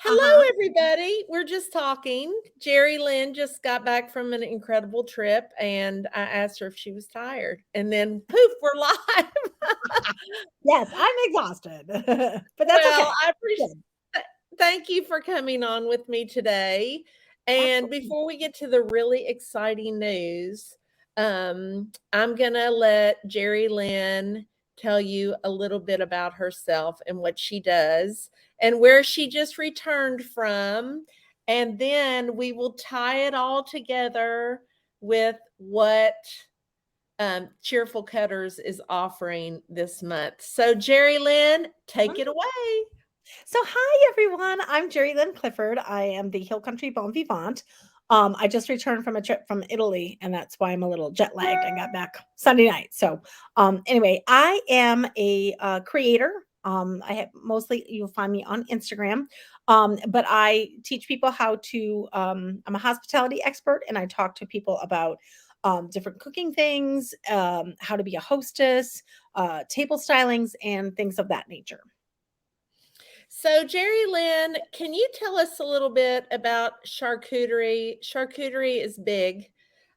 Uh-huh. Hello, everybody. We're just talking. Jerry Lynn just got back from an incredible trip, and I asked her if she was tired. And then, poof, we're live. Yes, I'm exhausted, but that's okay. Well, I appreciate Good. thank you for coming on with me today. And Absolutely. before we get to the really exciting news, I'm going to let Jerry Lynn tell you a little bit about herself and what she does and where she just returned from. And then we will tie it all together with what Cheerful Cutters is offering this month. So, Jerry Lynn, take it away. So, hi everyone. I'm Jerry Lynn Clifford. I am the Hill Country Bon Vivant. I just returned from a trip from Italy, and that's why I'm a little jet lagged. I got back Sunday night. So, anyway, I am a creator. I have mostly you'll find me on Instagram, but I teach people how to. I'm a hospitality expert, and I talk to people about different cooking things, how to be a hostess, table stylings, and things of that nature. So, Jerry Lynn, can you tell us a little bit about charcuterie? Charcuterie is big.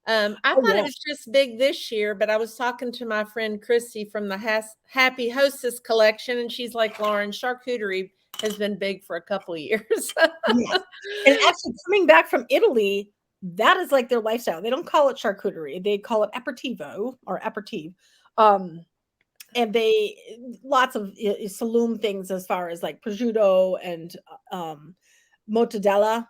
I Oh thought it yes. was just big this year, but I was talking to my friend Christy from the Happy Hostess collection, and she's like, Lauren, charcuterie has been big for a couple of years. Yes. And actually coming back from Italy, that is like their lifestyle. They don't call it charcuterie. They call it aperitivo or aperitif. Um, and they lots of saloon things as far as like prosciutto and mortadella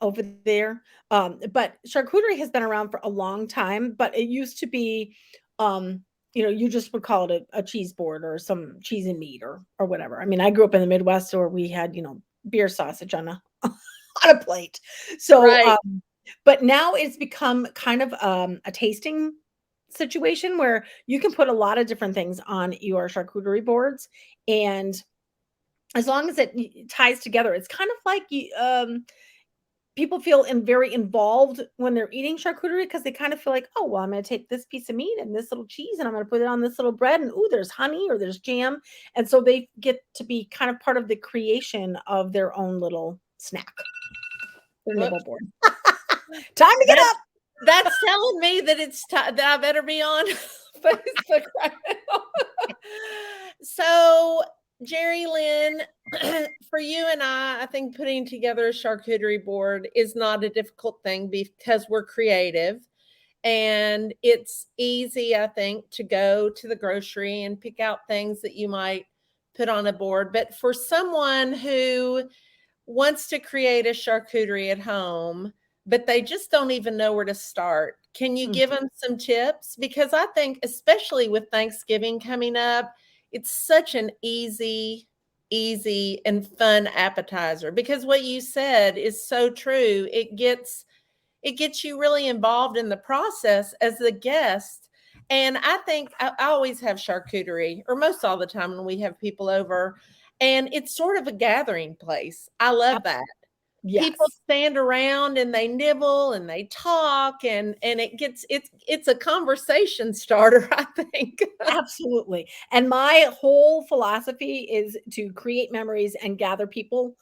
over there. But charcuterie has been around for a long time, but it used to be you just would call it a cheese board or some cheese and meat or whatever. I mean, I grew up in the Midwest where we had, beer sausage on a on a plate. So Right. but now it's become kind of a tasting situation where you can put a lot of different things on your charcuterie boards, and as long as it ties together, it's kind of like people feel very involved when they're eating charcuterie because they kind of feel like, oh, well, I'm going to take this piece of meat and this little cheese and I'm going to put it on this little bread, and ooh, there's honey or there's jam, and so they get to be kind of part of the creation of their own little snack, their nibble Whoops. board. Time to get That's up. that's telling me that it's that I better be on Facebook right now. So, Jerry Lynn, for you and I think putting together a charcuterie board is not a difficult thing because we're creative. And it's easy, I think, to go to the grocery and pick out things that you might put on a board. But for someone who wants to create a charcuterie at home, but they just don't even know where to start. Can you give them some tips? Because I think, especially with Thanksgiving coming up, it's such an easy and fun appetizer. Because what you said is so true. It gets you really involved in the process as the guest. And I think I always have charcuterie, or most all the time when we have people over, and it's sort of a gathering place. I love that. People Yes. stand around and they nibble and they talk, and it's a conversation starter, I think. Absolutely. And my whole philosophy is to create memories and gather people.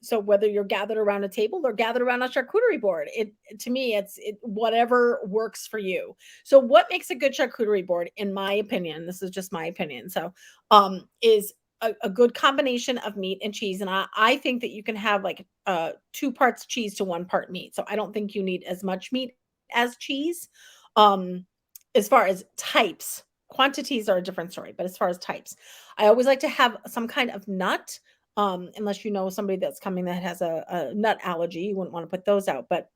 So whether you're gathered around a table or gathered around a charcuterie board, it to me it's whatever works for you. So what makes a good charcuterie board, in my opinion, this is just my opinion. So is a good combination of meat and cheese. And I think that you can have like 2 parts cheese to 1 part meat. So I don't think you need as much meat as cheese. Um, as far as types, quantities are a different story, but as far as types, I always like to have some kind of nut. Unless you know somebody that's coming that has a nut allergy, you wouldn't want to put those out. But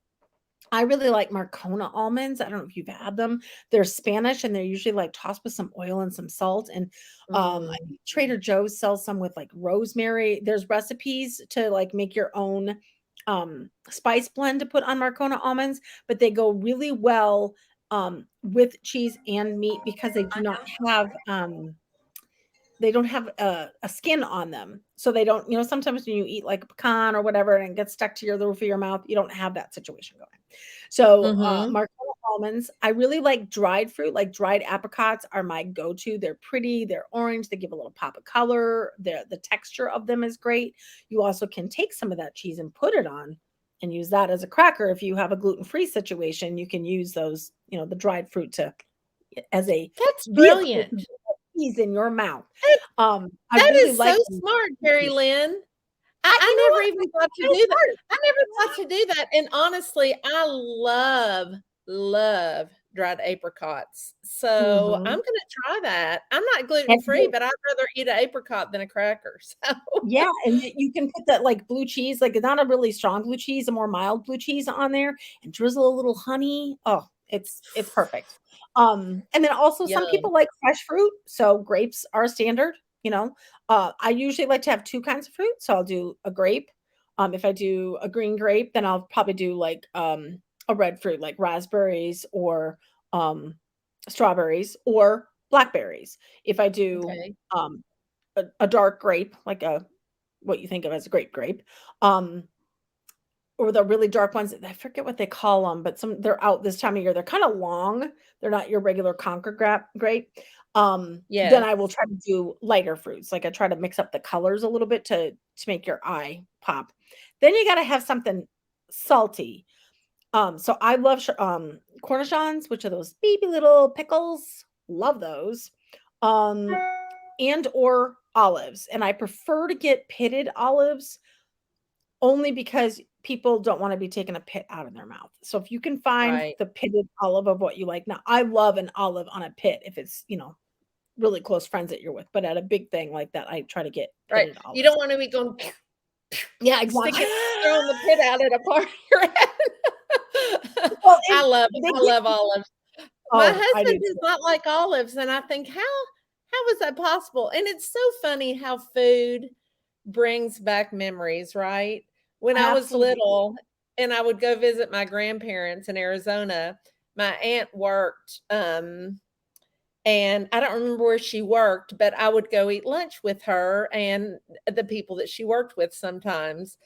I really like Marcona almonds. I don't know if you've had them. They're Spanish and they're usually like tossed with some oil and some salt. And I Mm. think Trader Joe's sells some with like rosemary. There's recipes to like make your own spice blend to put on Marcona almonds, but they go really well with cheese and meat because they don't have a skin on them. So they don't, sometimes when you eat like a pecan or whatever and it gets stuck to the roof of your mouth, you don't have that situation going. So Mhm. almonds. I really like dried fruit, like dried apricots are my go-to. They're pretty, they're orange, they give a little pop of color. The texture of them is great. You also can take some of that cheese and put it on and use that as a cracker. If you have a gluten-free situation, you can use those, the dried fruit to as a That's vehicle to brilliant. get cheese in your mouth. That I that really is so like them. smart, Mary Lynn. I You know never what? even thought to That is do that. smart. I never thought to do that, and honestly, I love dried apricots, so I'm Mhm. gonna try that. I'm not And gluten-free, but I'd rather eat an apricot than a cracker, so yeah, and you can put that, like, blue cheese, like, not a really strong blue cheese, a more mild blue cheese on there and drizzle a little honey. Oh, it's perfect. And then also some yum. people like fresh fruit, so grapes are standard, you know? I usually like to have 2 kinds of fruit, so I'll do a grape. If I do a green grape, then I'll probably do, like, a red fruit, like raspberries or, um, strawberries or blackberries. If I do, Okay. a dark grape, like a what you think of as a grape, um, or the really dark ones, I forget what they call them, but they're out this time of year. They're kinda long. They're not your regular Concord grape. Then Yes. I will try to do lighter fruits, like, I try to mix up the colors a little bit to make your eye pop. Then you gotta have something salty. So I love cornichons, which are those baby little pickles, love those. Um, and or olives, and I prefer to get pitted olives only because people don't wanna be taking a pit out of their mouth. So if you can find Right. the pitted olive of what you like now, I love an olive on a pit if it's, really close friends that you're with, but at a big thing like that, I try to get Right. pitted You olives. don't wanna be going Yeah, sticking exactly. throwing the pit out at a party, right? Well, and they I get love olives. My oh, I do husband does too. not like olives, and I think, how is that possible? And it's so funny how food brings back memories, right? When I was Absolutely. little and I would go visit my grandparents in Arizona, my aunt worked, and I don't remember where she worked, but I would go eat lunch with her and the people that she worked with sometimes.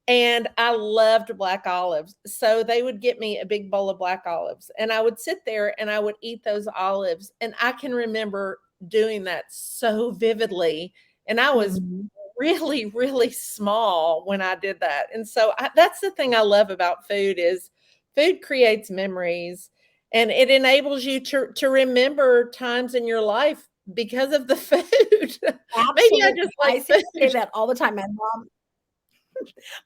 And I loved black olives. So they would get me a big bowl of black olives, and I would sit there and I would eat those olives. And I can remember doing that so vividly. And I was Mhm. really, really small when I did that. And so that's the thing I love about food is food creates memories and it enables you to remember times in your life because of the food. Maybe I just Absolutely. like I say food. that all the time.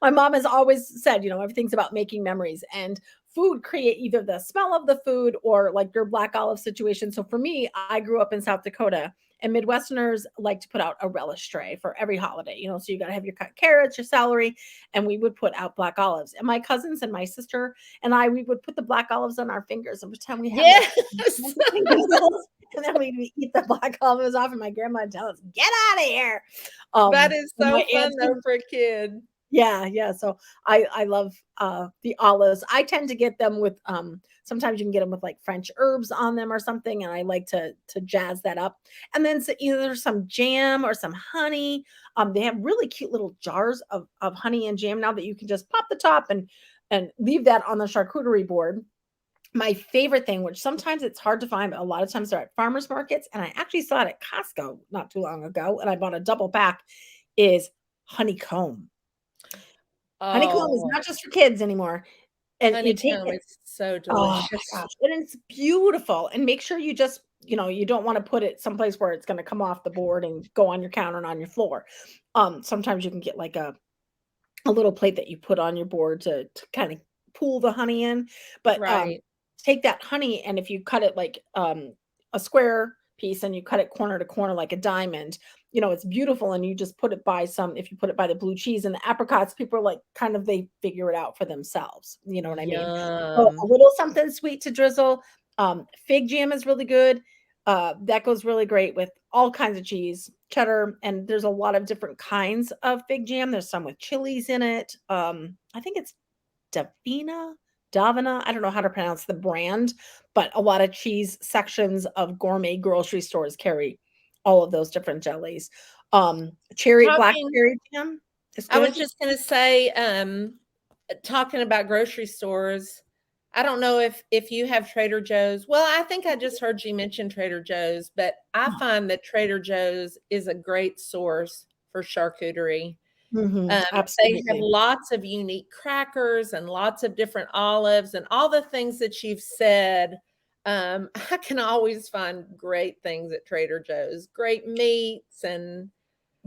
My mom has always said, everything's about making memories and food create either the smell of the food or like your black olive situation. So for me, I grew up in South Dakota and Midwesterners like to put out a relish tray for every holiday, so you got to have your cut carrots, your celery, and we would put out black olives. And my cousins and my sister and we would put the black olives on our fingers and pretend we had like Yes. noodles. And then we'd eat the black olives off, and my grandma would tell us, "Get out of here!" That is And so my fun aunts though for a kid. yeah, yeah, so I love, the olives. I tend to get them with, sometimes you can get them with, like, French herbs on them or something, and I like to jazz that up, and then either some jam or some honey. They have really cute little jars of honey and jam now that you can just pop the top and leave that on the charcuterie board. My favorite thing, which sometimes it's hard to find, but a lot of times they're at farmers markets, and I actually saw it at Costco not too long ago, and I bought a double pack, is honeycomb. Honeycomb is Oh, not just for kids anymore, and you take honeycomb it is so oh my delicious. gosh, and it's beautiful, and make sure you just you don't wanna put it someplace where it's gonna come off the board and go on your counter and on your floor. Sometimes you can get, like, a little plate that you put on your board to kinda pool the honey in, but, Right. take that honey, and if you cut it like, a square piece and you cut it corner to corner like a diamond, it's beautiful, and you just put it by if you put it by the blue cheese and the apricots, people are like, kind of they figure it out for themselves, you know what I mean? So, a Yum. little something sweet to drizzle, fig jam is really good, that goes really great with all kinds of cheese, cheddar, and there's a lot of different kinds of fig jam. There's some with chilies in it. I think it's Davina, Davina. I don't know how to pronounce the brand, but a lot of cheese sections of gourmet grocery stores carry all of those different jellies. Black Talking cherry jam is I was good. just gonna say, talking about grocery stores, I don't know if you have Trader Joe's. Well, I think I just heard you mention Trader Joe's, but I find that Trader Joe's is a great source for charcuterie. Mhm, They have absolutely. lots of unique crackers and lots of different olives and all the things that you've said. I can always find great things at Trader Joe's, great meats and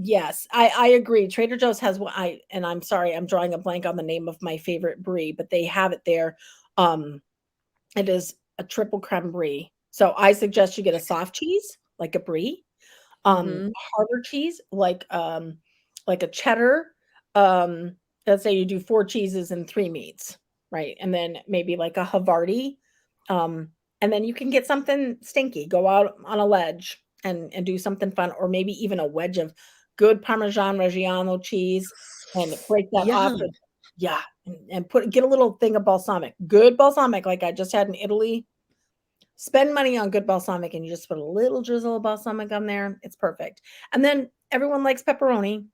Yes, I agree. Trader Joe's has what and I'm sorry, I'm drawing a blank on the name of my favorite brie, but they have it there. Um, it is a triple creme brie. So I suggest you get a soft cheese, like a brie, mhm, harder cheese, like a cheddar. Um, let's say you do 4 cheeses and 3 meats, right? And then maybe like a Havarti. Um, and then you can get something stinky, go out on a ledge and do something fun, or maybe even a wedge of good Parmesan Reggiano cheese and break that off yum. with yeah, and get a little thing of balsamic. Good balsamic like I just had in Italy. Spend money on good balsamic and you just put a little drizzle of balsamic on there. It's perfect. And then everyone likes pepperoni,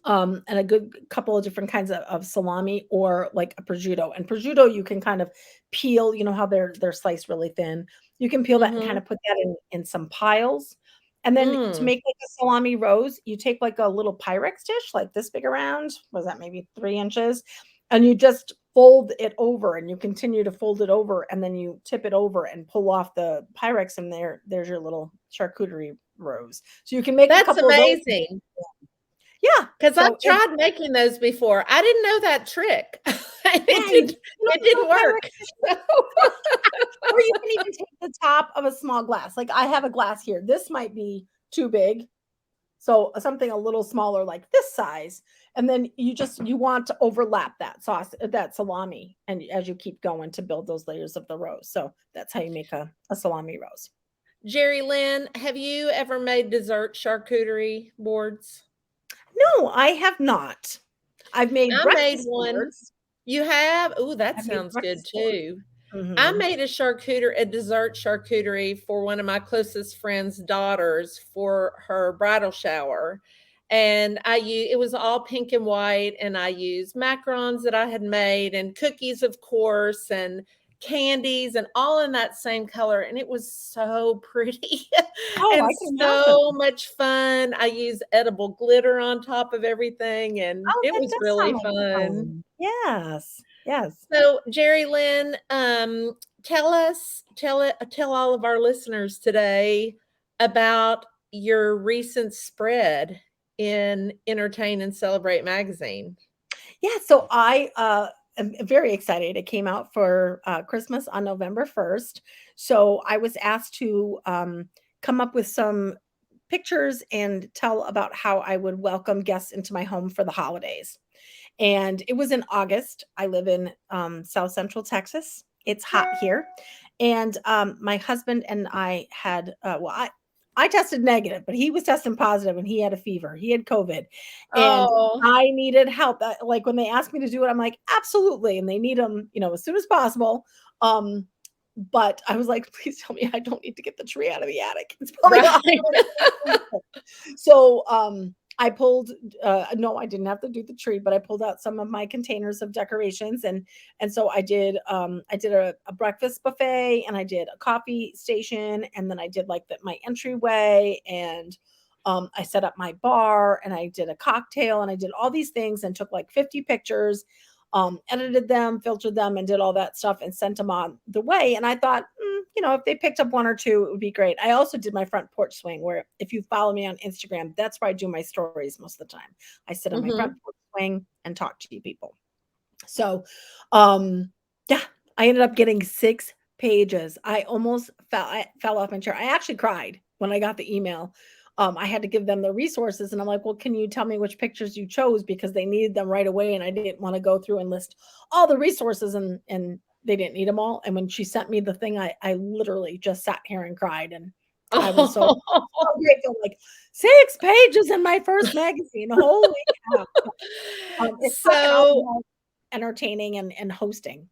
and a good couple of different kinds of salami or like a prosciutto. And prosciutto, you can kind of peel, you know how they're sliced really thin. You can peel that and kind Mhm. of put that in some piles. And then to Mm. make like a salami rose, you take like a little Pyrex dish, like this big around, was that maybe 3 inches? And you just fold it over and you continue to fold it over and then you tip it over and pull off the Pyrex and there's your little charcuterie rose. So you can make a That's couple of those. amazing. Yeah. 'Cause I've So it's tried making those before. I didn't know that trick. yeah, you just It put a didn't little Pyrex work. dish or you can even take the top of a small glass. Like I have a glass here. This might be too big. So something a little smaller like this size. And then you want to overlap that sauce, that salami, and as you keep going to build those layers of the rose. So that's how you make a salami rose. Jerry Lynn, have you ever made dessert charcuterie boards? No, I have not. I've made I made breakfast one. boards. You have? Ooh, that I've made sounds good breakfast boards. too. I Mhm. made a dessert charcuterie for one of my closest friend's daughters for her bridal shower. And it was all pink and white, and I used macarons that I had made and cookies, of course, and candies and all in that same color. And it was so pretty Oh, and I can so imagine. much fun. I used edible glitter on top of everything, and Oh, it that was does sound really like fun. fun. Yes. Yes. So, Jerry Lynn, tell all of our listeners today about your recent spread in Entertain and Celebrate magazine. Yeah, so I am very excited. It came out for Christmas on November 1st. So I was asked to come up with some pictures and tell about how I would welcome guests into my home for the holidays. And it was in August. I live in South Central Texas. It's hot here. And my husband and I had, I tested negative, but he was testing positive and he had a fever. He had COVID. And Oh, I needed help. Like when they asked me to do it, I'm like, absolutely. And they need them, as soon as possible. Um, but I was like, please tell me I don't need to get the tree out of the attic. It's probably right. not. So I pulled no, I didn't have to do the tree, but I pulled out some of my containers of decorations and so I did a breakfast buffet and I did a coffee station and then I did like my entryway and I set up my bar and I did a cocktail and I did all these things and took like 50 pictures, edited them, filtered them, and did all that stuff and sent them on the way. And I thought, if they picked up one or two, it would be great. I also did my front porch swing, where if you follow me on Instagram, that's where I do my stories most of the time. I sit on my front Mhm. porch swing and talk to you people. So, um, yeah, I ended up getting 6 pages. I fell off my chair. I actually cried when I got the email. I had to give them the resources, and I'm like, "Well, can you tell me which pictures you chose because they needed them right away, and I didn't want to go through and list all the resources, and they didn't need them all." And when she sent me the thing, I literally just sat here and cried, and I was so grateful. Like 6 pages in my first magazine. Holy cow! It's talking all So, about entertaining and hosting.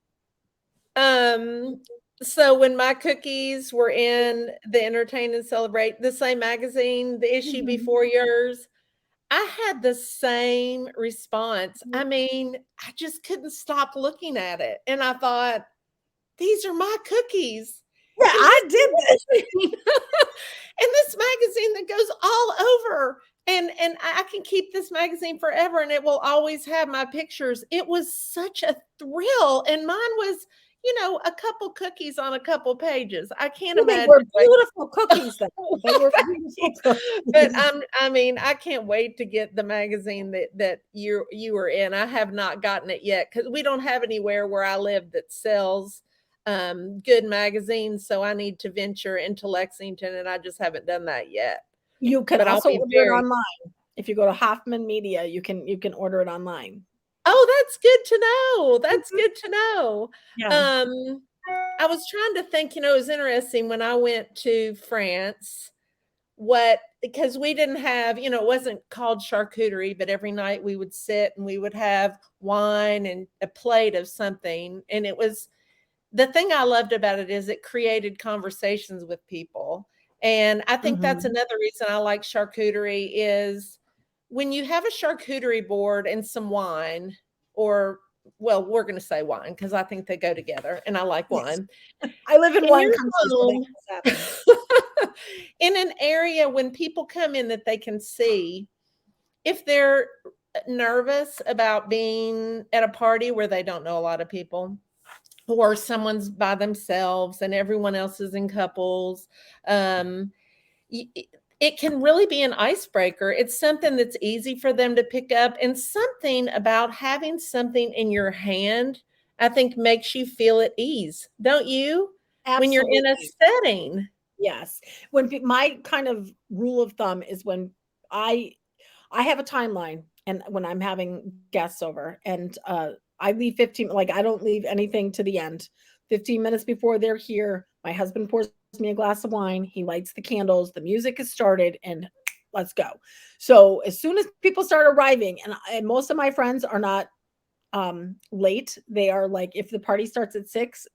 um, so when my cookies were in the Entertain and Celebrate, the same magazine, the issue Mhm. before yours, I had the same response. Mhm. I mean, I just couldn't stop looking at it, and I thought, these are my cookies Yeah, in I this did this. magazine. In this magazine that goes all over. And I can keep this magazine forever and it will always have my pictures. It was such a thrill. And mine was, a couple cookies on a couple pages. I can't Well, they were imagine like beautiful cookies, though. They were beautiful but cookies. I mean, I can't wait to get the magazine that you were in. I have not gotten it yet because we don't have anywhere where I live that sells good magazines. So I need to venture into Lexington, and I just haven't done that yet. You can But I'll also be order it very online. If you go to Hoffman Media, you can order it online. Oh, that's good to know. That's Mhm. good to know. Yeah. Um, I was trying to think, it was interesting when I went to France, what because we didn't have, it wasn't called charcuterie, but every night we would sit and we would have wine and a plate of something. And it was the thing I loved about it is it created conversations with people. And I think that's Mhm. another reason I like charcuterie is when you have a charcuterie board and some wine, or well, we're going to say wine because I think they go together and I like Yes. wine. I live in In wine your country, so that home, does happen. in an area when people come in that they can see, if they're nervous about being at a party where they don't know a lot of people, or someone's by themselves and everyone else is in couples, um, it can really be an icebreaker. It's something that's easy for them to pick up, and something about having something in your hand, I think, makes you feel at ease, don't you? When you're in a Absolutely. setting. Yes. When my kind of rule of thumb is when I I have a timeline and when I'm having guests over and I leave 15 like I don't leave anything to the end. 15 minutes before they're here, my husband pours me a glass of wine, he lights the candles, the music is started and let's go. So as soon as people start arriving and most of my friends are not late, they are like if the party starts at 6,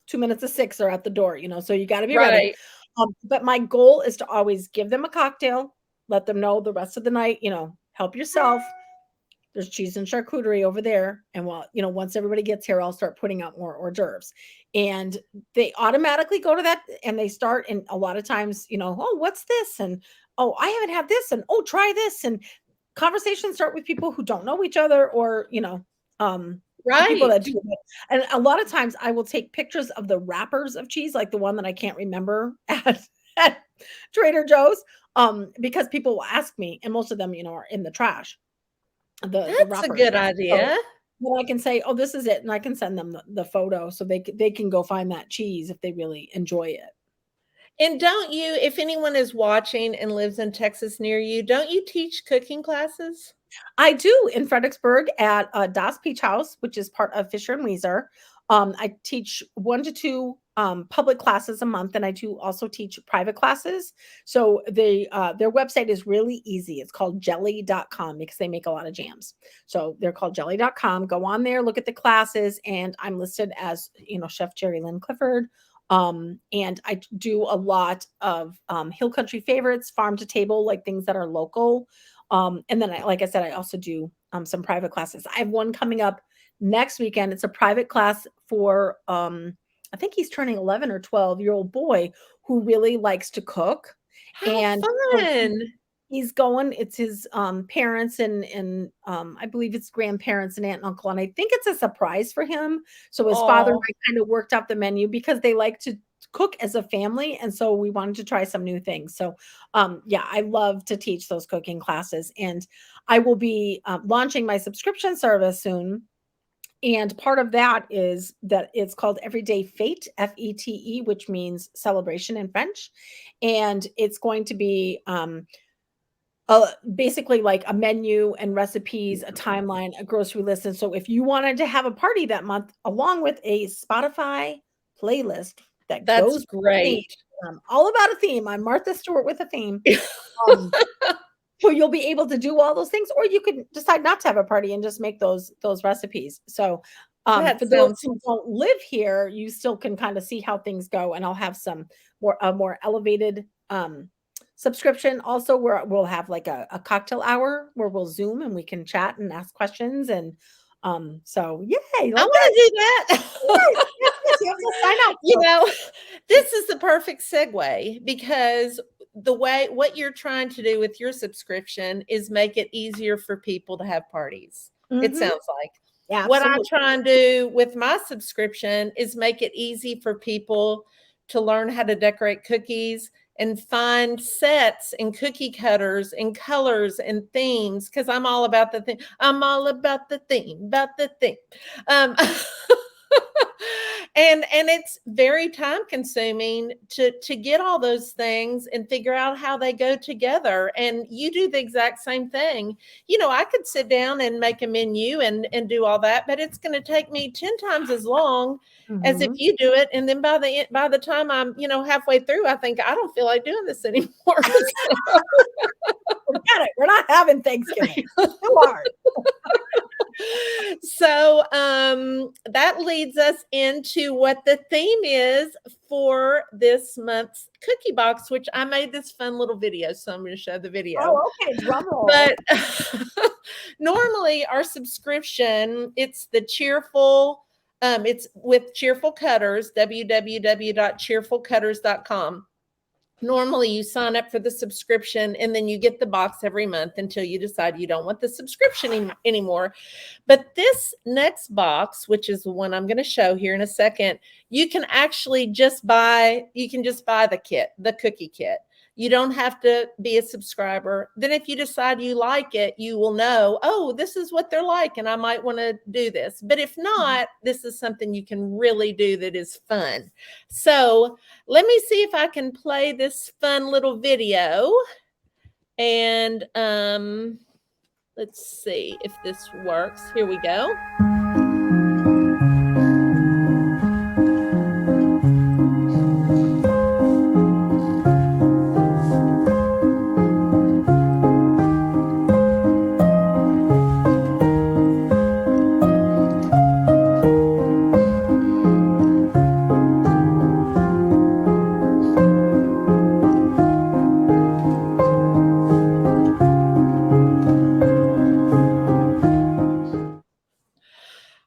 2 minutes to 6 are at the door, so you gotta be ready. Right, But my goal is to always give them a cocktail, let them know the rest of the night, help yourself. There's cheese and charcuterie over there. And while, once everybody gets here, I'll start putting out more hors d'oeuvres. And they automatically go to that and they start. And a lot of times, oh, what's this? And oh, I haven't had this. And oh, try this. And conversations start with people who don't know each other or, the people right. that do it. And a lot of times I will take pictures of the wrappers of cheese, like the one that I can't remember at Trader Joe's, because people will ask me, and most of them, are in the trash, the That's a wrappers. good So, idea. then I can say, "Oh, this is it," and I can send them the photo so they can go find that cheese if they really enjoy it. And don't you, if anyone is watching and lives in Texas near you, don't you teach cooking classes? I do in Fredericksburg at Das Peach House, which is part of Fisher and Weezer. I teach 1 to 2 public classes a month, and I do also teach private classes. So their website is really easy. It's called jelly.com because they make a lot of jams. So they're called jelly.com. Go on there, look at the classes, and I'm listed as Chef Jerry Lynn Clifford. And I do a lot of hill country favorites, farm to table, like things that are local. And then like I said, I also do some private classes. I have one coming up next weekend. It's a private class for I think he's turning 11 or 12-year-old boy who really likes to cook. How And so fun. he's going, it's his parents and I believe it's grandparents and aunt and uncle. And I think it's a surprise for him. So his father and Oh, I kind of worked out the menu because they like to cook as a family. And so we wanted to try some new things. So yeah, I love to teach those cooking classes. And I will be launching my subscription service soon. And part of that is that it's called Everyday Fete, Fete, which means celebration in French. And it's going to be basically like a menu and recipes, a timeline, a grocery list. And so if you wanted to have a party that month, along with a Spotify playlist that that's goes with the theme, great. all about a theme. I'm Martha Stewart with a theme. Um, so you'll be able to do all those things, or you could decide not to have a party and just make those recipes. So That for those sounds who don't live here, you still can kind of see how things go. And I'll have some more elevated subscription also where we'll have like a cocktail hour where we'll Zoom and we can chat and ask questions. And So yay, I love want that. to do that. Yes, yes, yes, you have to sign up. You So know, this is the perfect segue because what you're trying to do with your subscription is make it easier for people to have parties. It mhm, sounds like. What I absolutely. try and do with my subscription is make it easy for people to learn how to decorate cookies and find sets and cookie cutters and colors and themes because I'm all about the theme. I'm all about the theme, about the theme. Um, and it's very time consuming to get all those things and figure out how they go together. And you do the exact same thing. You know, I could sit down and make a menu and do all that, but it's going to take me 10 times as long as if Mhm. you do it. And then by the time I'm, halfway through, I think I don't feel like doing this anymore. Forget it. We're not having Thanksgiving. Too hard. So that leads us into what the theme is for this month's cookie box, which I made this fun little video. So I'm going to show the video. Oh, okay. Drum roll. But normally our subscription, it's the cheerful, it's with Cheerful Cutters, www.cheerfulcutters.com. Normally you sign up for the subscription and then you get the box every month until you decide you don't want the subscription anymore. But this next box, which is the one I'm going to show here in a second, you can actually just buy the kit, the cookie kit. You don't have to be a subscriber. Then if you decide you like it, you will know, oh, this is what they're like, and I might want to do this. But if not, this is something you can really do that is fun. So let me see if I can play this fun little video. And let's see if this works. Here we go.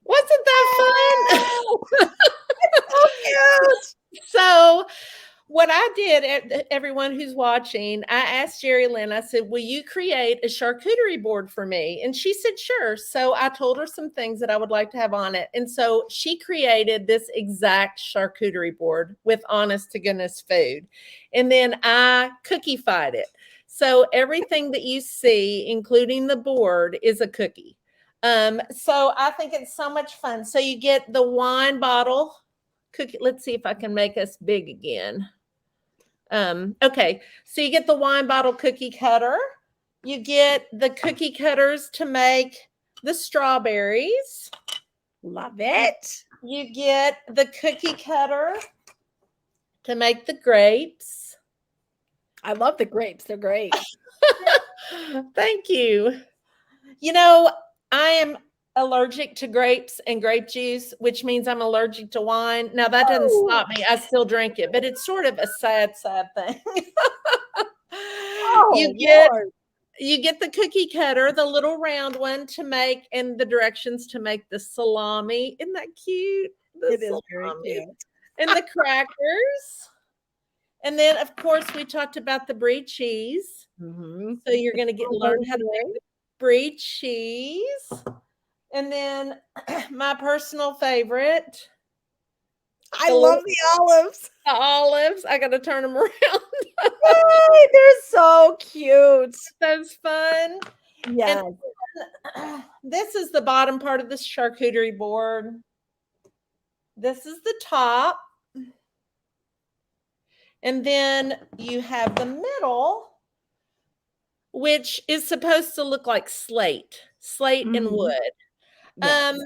Wasn't that fun? So cute. So what I did, everyone who's watching, I asked Jerry Lynn, I said, will you create a charcuterie board for me? And she said, sure. So I told her some things that I would like to have on it. And so she created this exact charcuterie board with honest to goodness food. And then I cookified it. So everything that you see, including the board, is a cookie. So I think it's so much fun. So you get the wine bottle cookie. Let's see if I can make us big again. Okay, so you get the wine bottle cookie cutter. You get the cookie cutters to make the strawberries. Love it. You get the cookie cutter to make the grapes. I love the grapes. They're great. Thank you. You know, I am allergic to grapes and grape juice, which means I'm allergic to wine. Now, that doesn't stop me. I still drink it, but it's sort of a sad, sad thing. Oh, you get the cookie cutter, the little round one to make, and the directions to make the salami. Isn't that cute? It is very cute. And the crackers. And then, of course, we talked about the brie cheese. Mm-hmm. So you're going to learn how to make the brie cheese. And then my personal favorite. I love the olives. The olives. I got to turn them around. Yay, they're so cute. That's fun. Yes. And this is the bottom part of the charcuterie board. This is the top. And then you have the middle, which is supposed to look like slate and wood. Yes.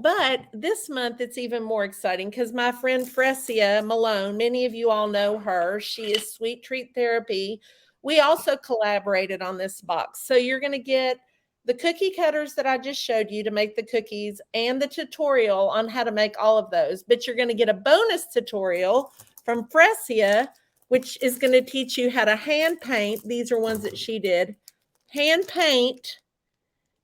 But this month it's even more exciting because my friend Fresia Malone, many of you all know her. She is Sweet Treat Therapy. We also collaborated on this box. So you're going to get the cookie cutters that I just showed you to make the cookies and the tutorial on how to make all of those. But you're going to get a bonus tutorial from Fresia, which is going to teach you how to hand paint. These are ones that she did. Hand paint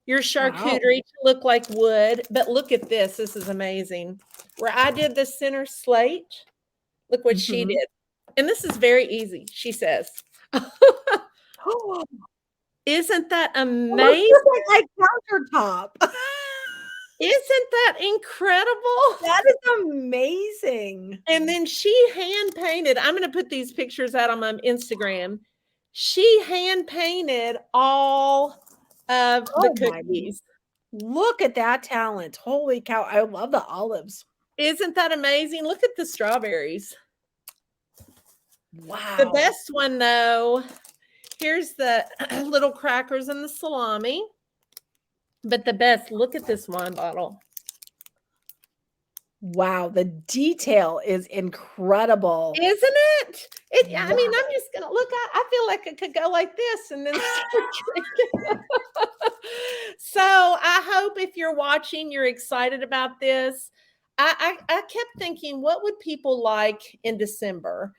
your Wow. charcuterie to look like wood. But look at this. This is amazing. Where I did the center slate, look what she Mhm. did. And this is very easy, she says. Oh, Isn't that it looks amazing? just like my countertop. Isn't that incredible? That is amazing. And then she hand painted, I'm gonna put these pictures out on my Instagram. She hand painted all of the Oh my, cookies. look at that talent. Holy cow, I love the olives. Isn't that amazing? Look at the strawberries. The Wow. best one though, here's the little crackers and the salami. But the best, look at this wine bottle. Wow, the detail is incredible. Isn't it? I mean, Wow. I'm just gonna look. I feel like it could go like this and then start drinking. So I hope if you're watching, you're excited about this. I kept thinking, what would people like in December?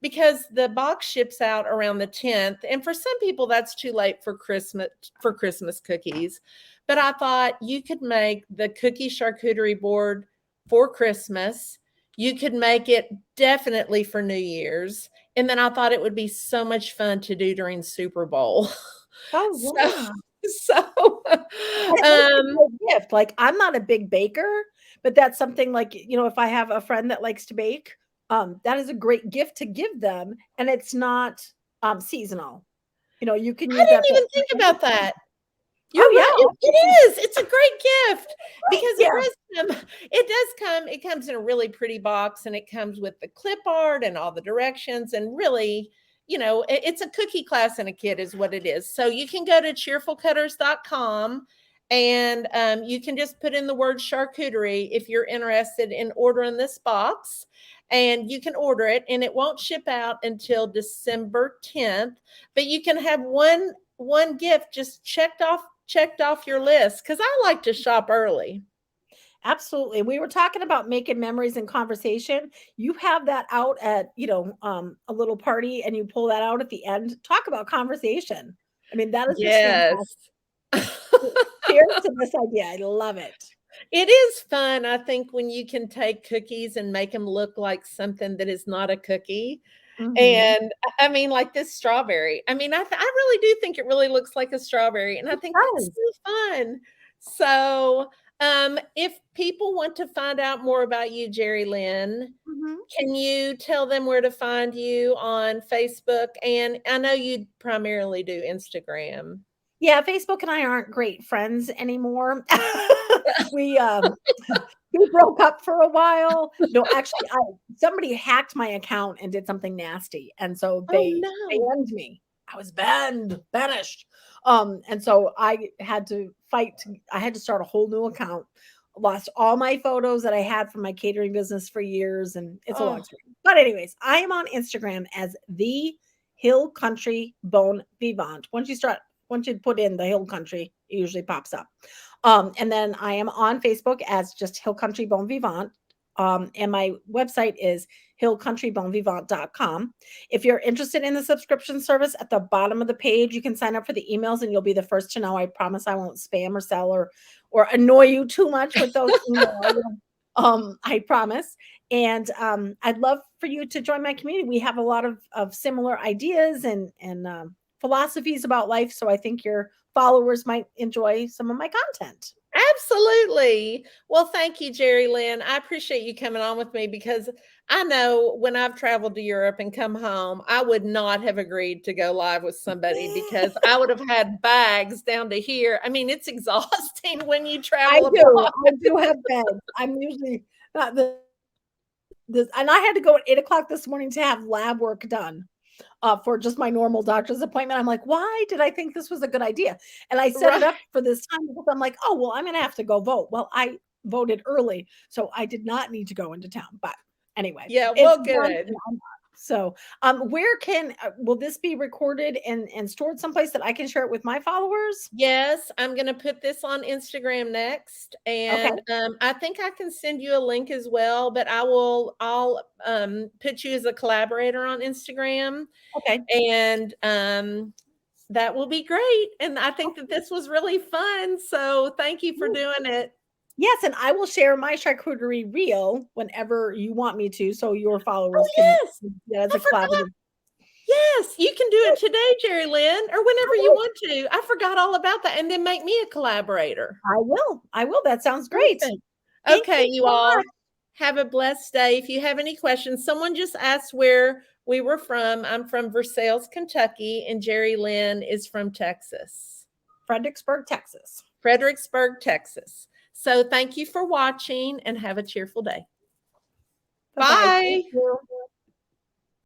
Because the box ships out around the 10th, and for some people that's too late for Christmas cookies. But I thought you could make the cookie charcuterie board for Christmas. You could make it definitely for New Year's. And then I thought it would be so much fun to do during Super Bowl. Oh, So yeah. so, It makes a um, great gift. Like, I'm not a big baker, but that's something like, if I have a friend that likes to bake, that is a great gift to give them, and it's not, seasonal. You can I use that didn't for even think any about that. You're Oh, right. yeah, It is. It's a great gift because yeah. it comes in a really pretty box and it comes with the clip art and all the directions and really, it's a cookie class and a kit is what it is. So you can go to cheerfulcutters.com and you can just put in the word charcuterie if you're interested in ordering this box. And you can order it and it won't ship out until December 10th, but you can have one gift just checked off your list because I like to shop early. Absolutely. We were talking about making memories and conversation. You have that out at, a little party and you pull that out at the end. Talk about conversation. I mean, that is just fantastic. Yes. Cheers to this idea. I love it. It is fun, I think, when you can take cookies and make them look like something that is not a cookie. Mhm. And I mean, like this strawberry. I mean, I really do think it really looks like a strawberry, and I It think that's does. so fun. So, if people want to find out more about you, Jerry Lynn, Mhm. can you tell them where to find you on Facebook? And I know you primarily do Instagram. Yeah, Facebook and I aren't great friends anymore. We, we broke up for a while. No, actually, somebody hacked my account and did something nasty, and so Oh, they no. banned me. I was banished. And so I had to start a whole new account. Lost all my photos that I had from my catering business for years, and it's a long Oh, story. But anyways, I am on Instagram as the Hill Country Bone Vivant. Once you put in the Hill Country, it usually pops up. And then I am on Facebook as just Hill Country Bon Vivant. And my website is hillcountrybonvivant.com. If you're interested in the subscription service, at the bottom of the page, you can sign up for the emails and you'll be the first to know. I promise I won't spam or sell or annoy you too much with those emails. I promise. And I'd love for you to join my community. We have a lot of similar ideas and philosophies about life. So I think your followers might enjoy some of my content. absolutely. Well, thank you, Jerry Lynn. I appreciate you coming on with me because I know when I've traveled to Europe and come home, I would not have agreed to go live with somebody because I would have had bags down to here. I mean, it's exhausting when you I travel do. abroad. I do have beds. I'm usually not this, and I had to go at 8 o'clock this morning to have lab work done for just my normal doctor's appointment. I'm like, why did I think this was a good idea? And I set it Right. up for this time because I'm like, oh, well, I'm going to have to go vote. Well, I voted early, so I did not need to go into town. But anyway, Yeah, it's well, done. good. So, where will this be recorded and stored someplace that I can share it with my followers? Yes, I'm gonna put this on Instagram next, Okay. and, I think I can send you a link as well, but I'll, put you as a collaborator on Instagram, Okay. and, That will be great. And I think that this was really fun. So thank you for doing it. Yes, and I will share my charcuterie reel whenever you want me to, so your Oh, followers can yes. as I a forgot. collaborative. Yes, you can do it today, Jerry Lynn, or whenever you want to. I forgot all about that. And then make me a collaborator. I will. I will. That sounds great. Perfect. Thank Okay, you you so all much. have a blessed day. If you have any questions, someone just asked where we were from. I'm from Versailles, Kentucky, and Jerry Lynn is from Texas. Fredericksburg, Texas. Fredericksburg, Texas. So thank you for watching and have a cheerful day. Bye-bye. Bye. Thank you.